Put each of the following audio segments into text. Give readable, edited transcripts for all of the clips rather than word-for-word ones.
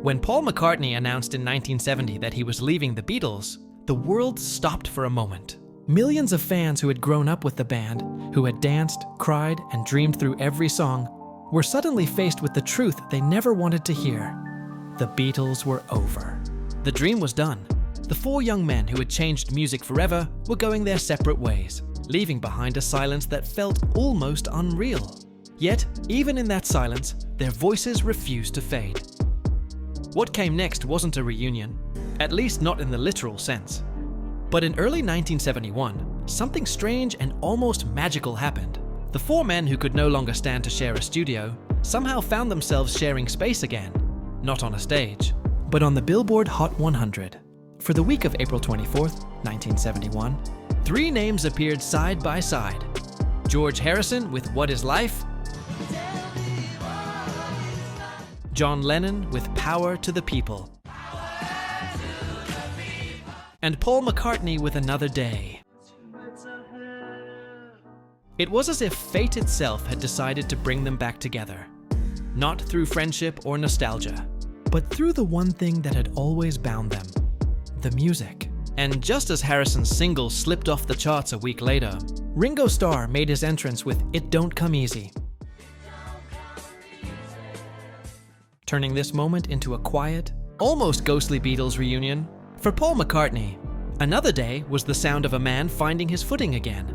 When Paul McCartney announced in 1970 that he was leaving the Beatles, the world stopped for a moment. Millions of fans who had grown up with the band, who had danced, cried, and dreamed through every song, were suddenly faced with the truth they never wanted to hear. The Beatles were over. The dream was done. The four young men who had changed music forever were going their separate ways, leaving behind a silence that felt almost unreal. Yet, even in that silence, their voices refused to fade. What came next wasn't a reunion, at least not in the literal sense. But in early 1971, something strange and almost magical happened. The four men who could no longer stand to share a studio somehow found themselves sharing space again, not on a stage, but on the Billboard Hot 100. For the week of April 24th, 1971, three names appeared side by side. George Harrison with What Is Life, John Lennon with Power to the People, and Paul McCartney with Another Day. It was as if fate itself had decided to bring them back together, not through friendship or nostalgia, but through the one thing that had always bound them, the music. And just as Harrison's single slipped off the charts a week later, Ringo Starr made his entrance with It Don't Come Easy, turning this moment into a quiet, almost ghostly Beatles reunion. For Paul McCartney, Another Day was the sound of a man finding his footing again.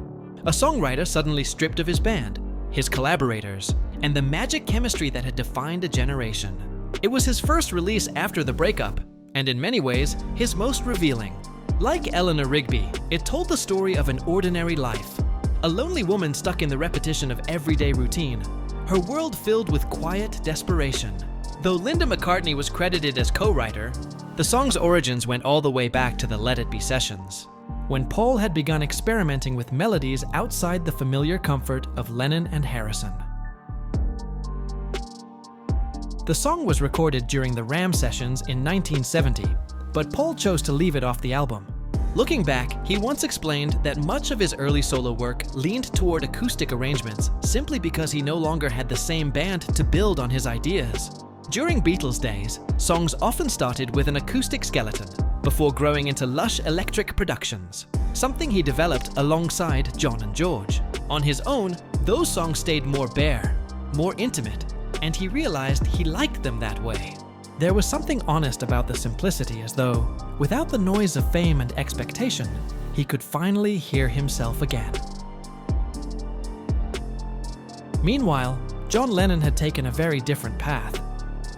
A songwriter suddenly stripped of his band, his collaborators, and the magic chemistry that had defined a generation. It was his first release after the breakup, and in many ways, his most revealing. Like Eleanor Rigby, it told the story of an ordinary life. A lonely woman stuck in the repetition of everyday routine, her world filled with quiet desperation. Though Linda McCartney was credited as co-writer, the song's origins went all the way back to the Let It Be sessions, when Paul had begun experimenting with melodies outside the familiar comfort of Lennon and Harrison. The song was recorded during the Ram sessions in 1970, but Paul chose to leave it off the album. Looking back, he once explained that much of his early solo work leaned toward acoustic arrangements simply because he no longer had the same band to build on his ideas. During Beatles days, songs often started with an acoustic skeleton before growing into lush electric productions, something he developed alongside John and George. On his own, those songs stayed more bare, more intimate, and he realized he liked them that way. There was something honest about the simplicity, as though, without the noise of fame and expectation, he could finally hear himself again. Meanwhile, John Lennon had taken a very different path.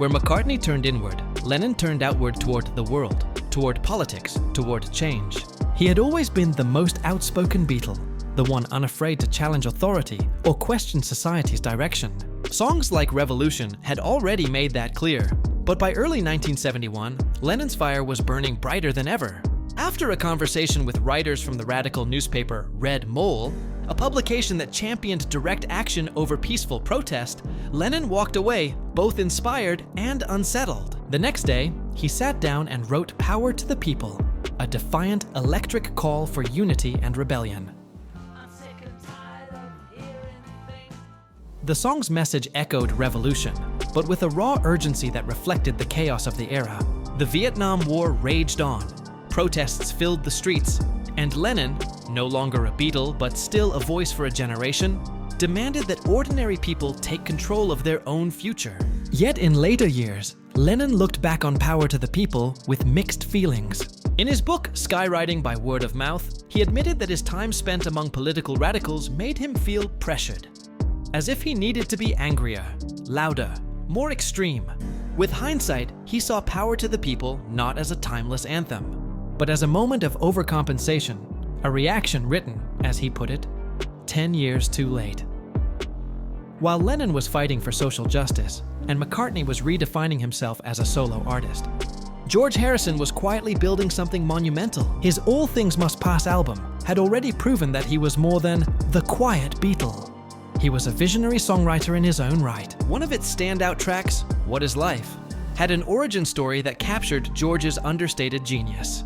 Where McCartney turned inward, Lennon turned outward toward the world, toward politics, toward change. He had always been the most outspoken Beatle, the one unafraid to challenge authority or question society's direction. Songs like Revolution had already made that clear, but by early 1971, Lennon's fire was burning brighter than ever. After a conversation with writers from the radical newspaper Red Mole, a publication that championed direct action over peaceful protest, Lennon walked away, both inspired and unsettled. The next day, he sat down and wrote Power to the People, a defiant, electric call for unity and rebellion. The song's message echoed revolution, but with a raw urgency that reflected the chaos of the era. The Vietnam War raged on, protests filled the streets, and Lennon, no longer a Beatle but still a voice for a generation, demanded that ordinary people take control of their own future. Yet in later years, Lennon looked back on Power to the People with mixed feelings. In his book, Skywriting by Word of Mouth, he admitted that his time spent among political radicals made him feel pressured, as if he needed to be angrier, louder, more extreme. With hindsight, he saw Power to the People not as a timeless anthem, but as a moment of overcompensation, a reaction written, as he put it, 10 years too late. While Lennon was fighting for social justice, and McCartney was redefining himself as a solo artist, George Harrison was quietly building something monumental. His All Things Must Pass album had already proven that he was more than the quiet Beatle. He was a visionary songwriter in his own right. One of its standout tracks, What Is Life, had an origin story that captured George's understated genius.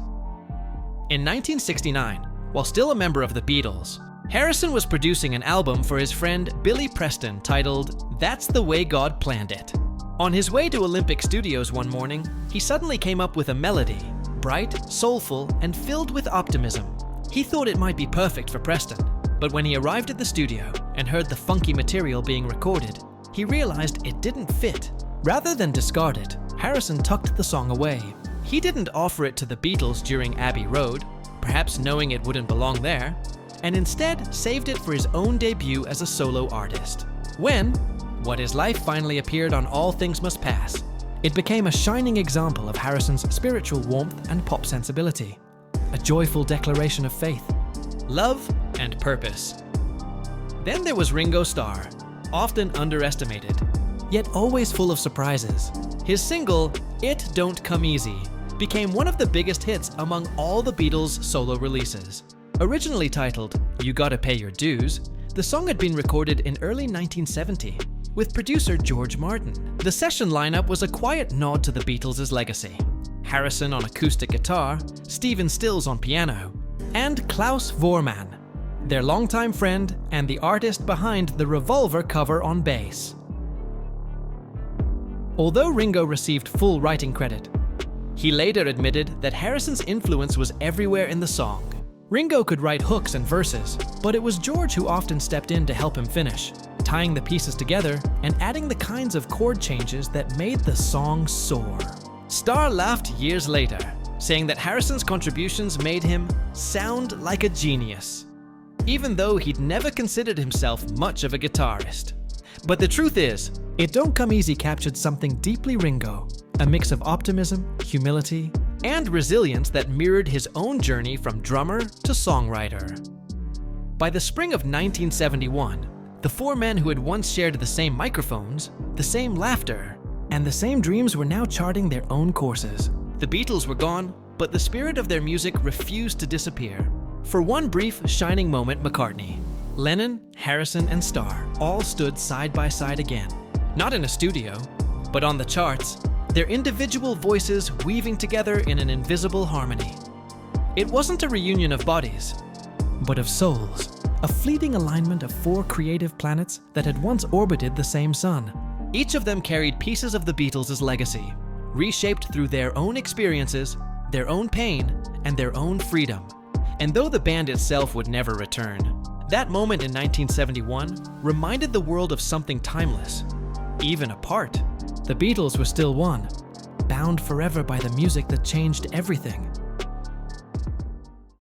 In 1969, while still a member of the Beatles, Harrison was producing an album for his friend Billy Preston titled That's the Way God Planned It. On his way to Olympic Studios one morning, he suddenly came up with a melody, bright, soulful, and filled with optimism. He thought it might be perfect for Preston, but when he arrived at the studio and heard the funky material being recorded, he realized it didn't fit. Rather than discard it, Harrison tucked the song away. He didn't offer it to the Beatles during Abbey Road, perhaps knowing it wouldn't belong there, and instead saved it for his own debut as a solo artist. When What Is Life finally appeared on All Things Must Pass, it became a shining example of Harrison's spiritual warmth and pop sensibility, a joyful declaration of faith, love, and purpose. Then there was Ringo Starr, often underestimated, yet always full of surprises. His single, It Don't Come Easy, became one of the biggest hits among all the Beatles' solo releases. Originally titled You Gotta Pay Your Dues, the song had been recorded in early 1970 with producer George Martin. The session lineup was a quiet nod to the Beatles' legacy. Harrison on acoustic guitar, Stephen Stills on piano, and Klaus Voormann, their longtime friend and the artist behind the Revolver cover on bass. Although Ringo received full writing credit, he later admitted that Harrison's influence was everywhere in the song. Ringo could write hooks and verses, but it was George who often stepped in to help him finish, tying the pieces together and adding the kinds of chord changes that made the song soar. Starr laughed years later, saying that Harrison's contributions made him sound like a genius, even though he'd never considered himself much of a guitarist. But the truth is, It Don't Come Easy captured something deeply Ringo, a mix of optimism, humility, and resilience that mirrored his own journey from drummer to songwriter. By the spring of 1971, the four men who had once shared the same microphones, the same laughter, and the same dreams were now charting their own courses. The Beatles were gone, but the spirit of their music refused to disappear. For one brief, shining moment, McCartney, Lennon, Harrison, and Starr all stood side by side again. Not in a studio, but on the charts, their individual voices weaving together in an invisible harmony. It wasn't a reunion of bodies, but of souls, a fleeting alignment of four creative planets that had once orbited the same sun. Each of them carried pieces of the Beatles' legacy, reshaped through their own experiences, their own pain, and their own freedom. And though the band itself would never return, that moment in 1971 reminded the world of something timeless. Even apart, the Beatles were still one, bound forever by the music that changed everything.